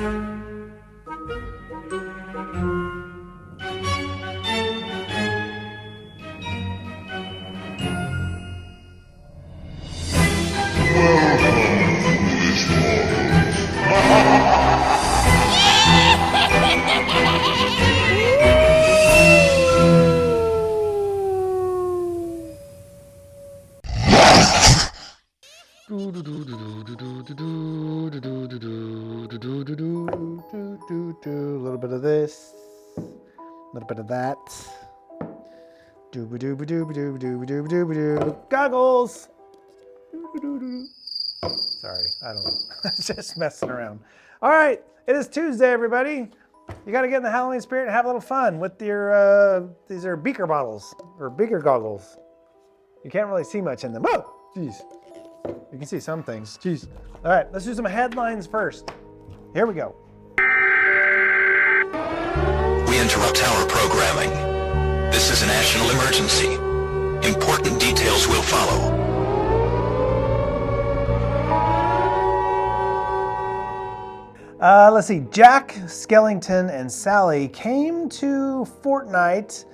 A little bit of this, a little bit of that. Goggles. Sorry, I don't know. Just messing around. All right, it is Tuesday, everybody. You got to get in the Halloween spirit and have a little fun with your, these are beaker bottles or beaker goggles. You can't really see much in them. Oh, jeez. You can see some things. Jeez. All right, let's do some headlines first. Here we go. We interrupt our programming. This is a national emergency. Important details will follow. Let's see. Jack Skellington and Sally came to Fortnite.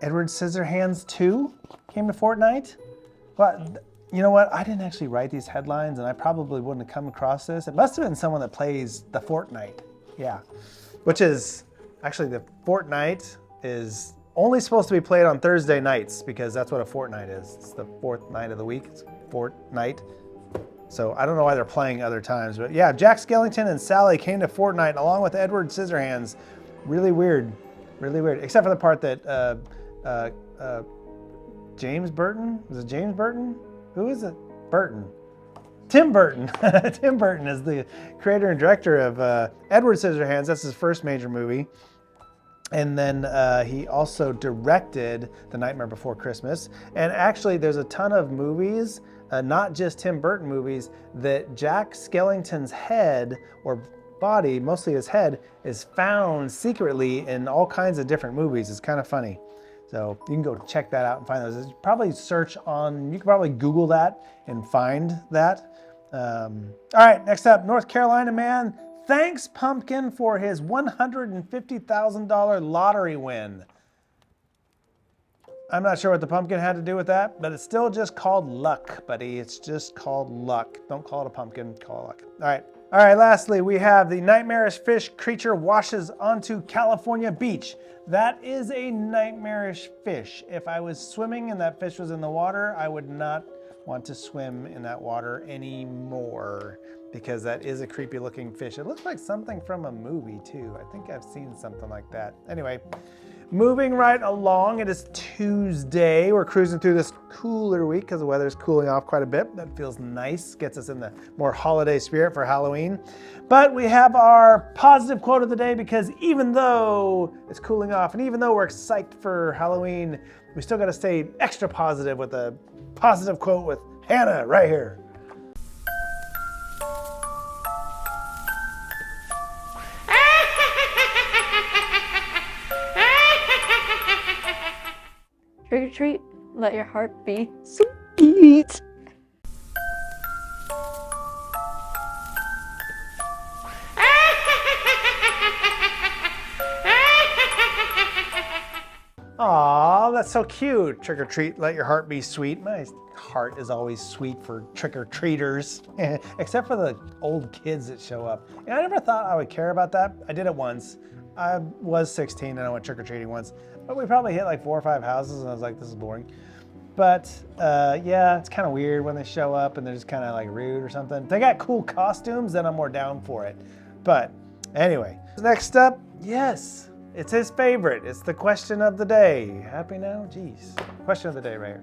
Edward Scissorhands 2 came to Fortnite. Well, you know what? I didn't actually write these headlines, and I probably wouldn't have come across this. It must have been someone that plays the Fortnite. Yeah. Which is, actually, the Fortnite is only supposed to be played on Thursday nights because that's what a fortnight is. It's the fourth night of the week. It's Fortnite. So I don't know why they're playing other times, but yeah, Jack Skellington and Sally came to Fortnite along with Edward Scissorhands. Really weird, except for the part that James Burton, was it James Burton? Who is it? Burton. Tim Burton. Tim Burton is the creator and director of Edward Scissorhands. That's his first major movie. And then he also directed The Nightmare Before Christmas. And actually, there's a ton of movies, not just Tim Burton movies, that Jack Skellington's head or body, mostly his head, is found secretly in all kinds of different movies. It's kind of funny. So you can go check that out and find those. Probably search on, you can probably Google that and find that. All right, next up, North Carolina man thanks Pumpkin for his $150,000 lottery win. I'm not sure what the pumpkin had to do with that, but it's still just called luck, buddy. It's just called luck. Don't call it a pumpkin, call it luck. All right, lastly, we have the nightmarish fish creature washes onto California beach. That is a nightmarish fish. If I was swimming and that fish was in the water, I would not want to swim in that water anymore because that is a creepy looking fish. It looks like something from a movie too. I think I've seen something like that. Anyway, moving right along, it is Tuesday. We're cruising through this cooler week because the weather's cooling off quite a bit. That feels nice, gets us in the more holiday spirit for Halloween. But we have our positive quote of the day because even though it's cooling off and even though we're psyched for Halloween, we still got to stay extra positive with a positive quote with Hannah right here. Trick or treat, let your heart be sweet. Aw, that's so cute. Trick or treat, let your heart be sweet. My heart is always sweet for trick or treaters, except for the old kids that show up. And I never thought I would care about that. I did it once. I was 16 and I went trick or treating once, but we probably hit like 4 or 5 houses and I was like, this is boring. But yeah, it's kind of weird when they show up and they're just kind of like rude or something. If they got cool costumes, then I'm more down for it. But anyway, next up, yes, it's his favorite. It's the question of the day. Happy now? Jeez. Question of the day right here.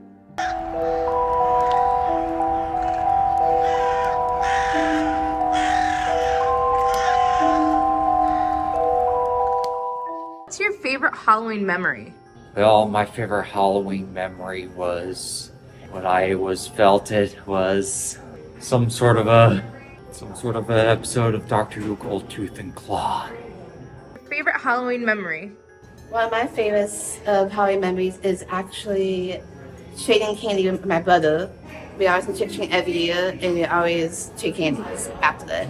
What's your favorite Halloween memory? Well, my favorite Halloween memory was when I felt it was some sort of a episode of Doctor Who Gold Tooth and Claw. Favorite Halloween memory? One of my favorites of Halloween memories is actually trading candy with my brother We always go trick-or-treating every year, and we always trade candies after that.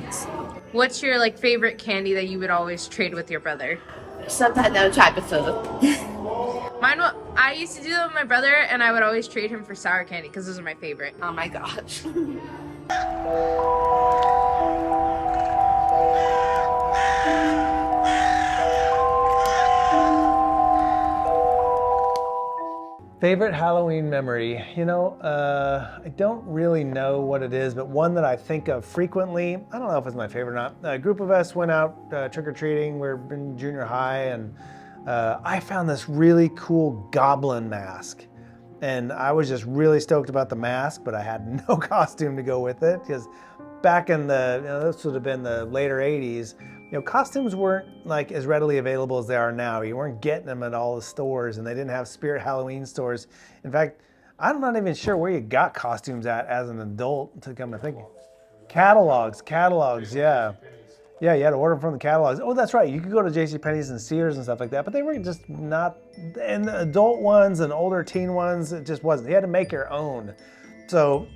What's your like favorite candy that you would always trade with your brother? Something I never tried before. I used to do that with my brother, and I would always trade him for sour candy because those are my favorite. Oh my gosh. Favorite Halloween memory? You know, I don't really know what it is, but one that I think of frequently, I don't know if it's my favorite or not. A group of us went out trick-or-treating. We're in junior high, and I found this really cool goblin mask. And I was just really stoked about the mask, but I had no costume to go with it, because back in the, this would have been the later 80s, costumes weren't like as readily available as they are now. You weren't getting them at all the stores, and they didn't have Spirit Halloween stores. In fact, I'm not even sure where you got costumes at as an adult, to come to think. Catalogs, yeah. Yeah, you had to order them from the catalogs. Oh, that's right. You could go to JCPenney's and Sears and stuff like that, but they were just not, and the adult ones and older teen ones, it just wasn't. You had to make your own. So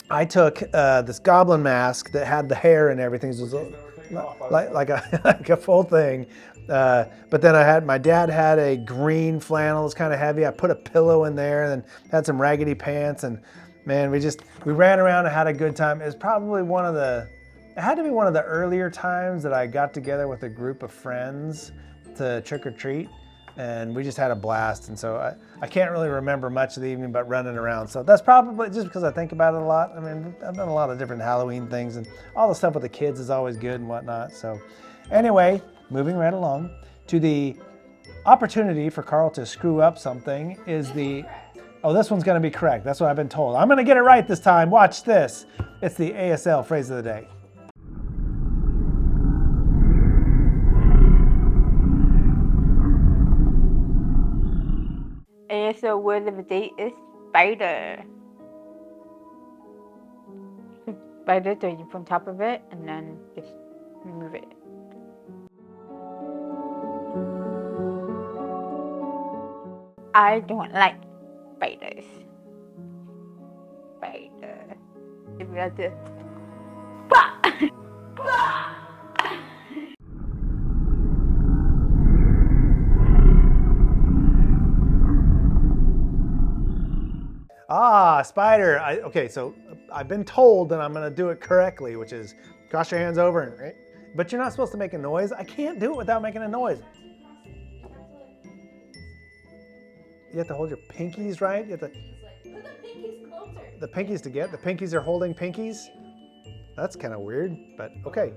I took this goblin mask that had the hair and everything. It was like a full thing. But then my dad had a green flannel. It was kind of heavy. I put a pillow in there and had some raggedy pants. And man, we ran around and had a good time. It was probably it had to be one of the earlier times that I got together with a group of friends to trick or treat. And we just had a blast. And so I can't really remember much of the evening but running around. So that's probably just because I think about it a lot. I mean, I've done a lot of different Halloween things, and all the stuff with the kids is always good and whatnot. So anyway, moving right along to the opportunity for Carl to screw up something is this one's going to be correct. That's what I've been told. I'm going to get it right this time. Watch this. It's the ASL phrase of the day. And so word of the day is spider. Spider, throw you from top of it and then just remove it. I don't like spiders. Spider. If you have to. Spider. Okay, so I've been told that I'm going to do it correctly, which is cross your hands over, right? But you're not supposed to make a noise. I can't do it without making a noise. You have to hold your pinkies, right? You have to. Put the pinkies closer. The pinkies together. The pinkies are holding pinkies. That's kind of weird, but okay.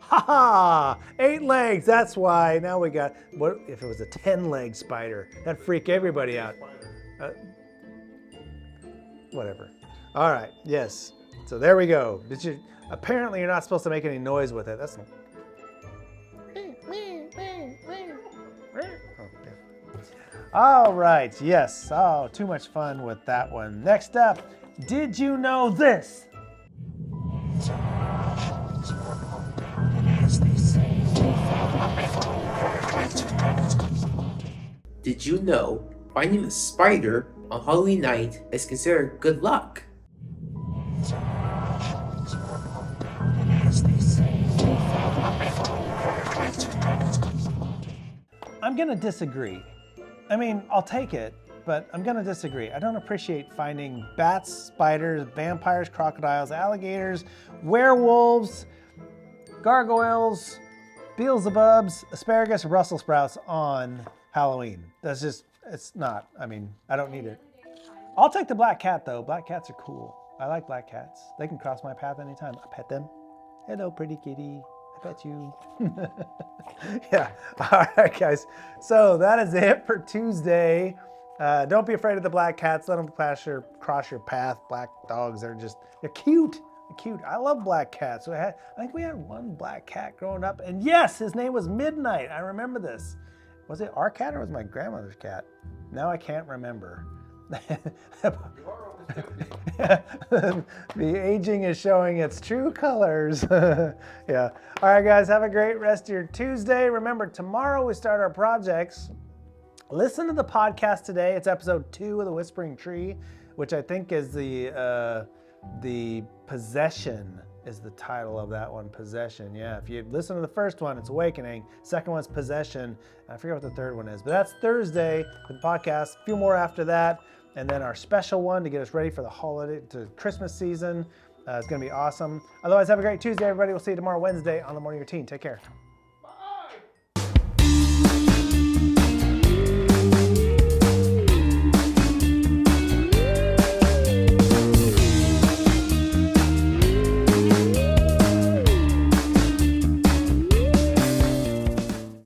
Ha ha! 8 legs. That's why. Now we got. What if it was a 10-leg spider? That'd freak everybody out. Whatever. All right. Yes. So there we go. Apparently, you're not supposed to make any noise with it. That's. All right. Yes. Oh, too much fun with that one. Next up, did you know this? Did you know finding a spider on Halloween night is considered good luck? I'm going to disagree. I mean, I'll take it, but I'm going to disagree. I don't appreciate finding bats, spiders, vampires, crocodiles, alligators, werewolves, gargoyles, Beelzebubs, asparagus, Brussels sprouts on Halloween. That's just, it's not. I mean, I don't need it. I'll take the black cat, though. Black cats are cool. I like black cats. They can cross my path anytime. I pet them. Hello, pretty kitty. I pet you. Yeah. All right, guys. So that is it for Tuesday. Don't be afraid of the black cats. Let them cross your path. Black dogs are just, they're cute. They're cute. I love black cats. So I think we had one black cat growing up. And yes, his name was Midnight. I remember this. Was it our cat or was it my grandmother's cat? Now I can't remember. The aging is showing its true colors. Yeah. All right, guys, have a great rest of your Tuesday. Remember, tomorrow we start our projects. Listen to the podcast today. It's episode 2 of The Whispering Tree. which I think is the Possession is the title of that one. Possession. Yeah, if you listen to the first one, it's Awakening. Second one's Possession. I forget what the third one is, but that's Thursday for the podcast. A few more after that, and then our special one to get us ready for the holiday, to Christmas season. It's going to be awesome. Otherwise, have a great Tuesday, everybody. We'll see you tomorrow, Wednesday, on The Morning Routine. Take care.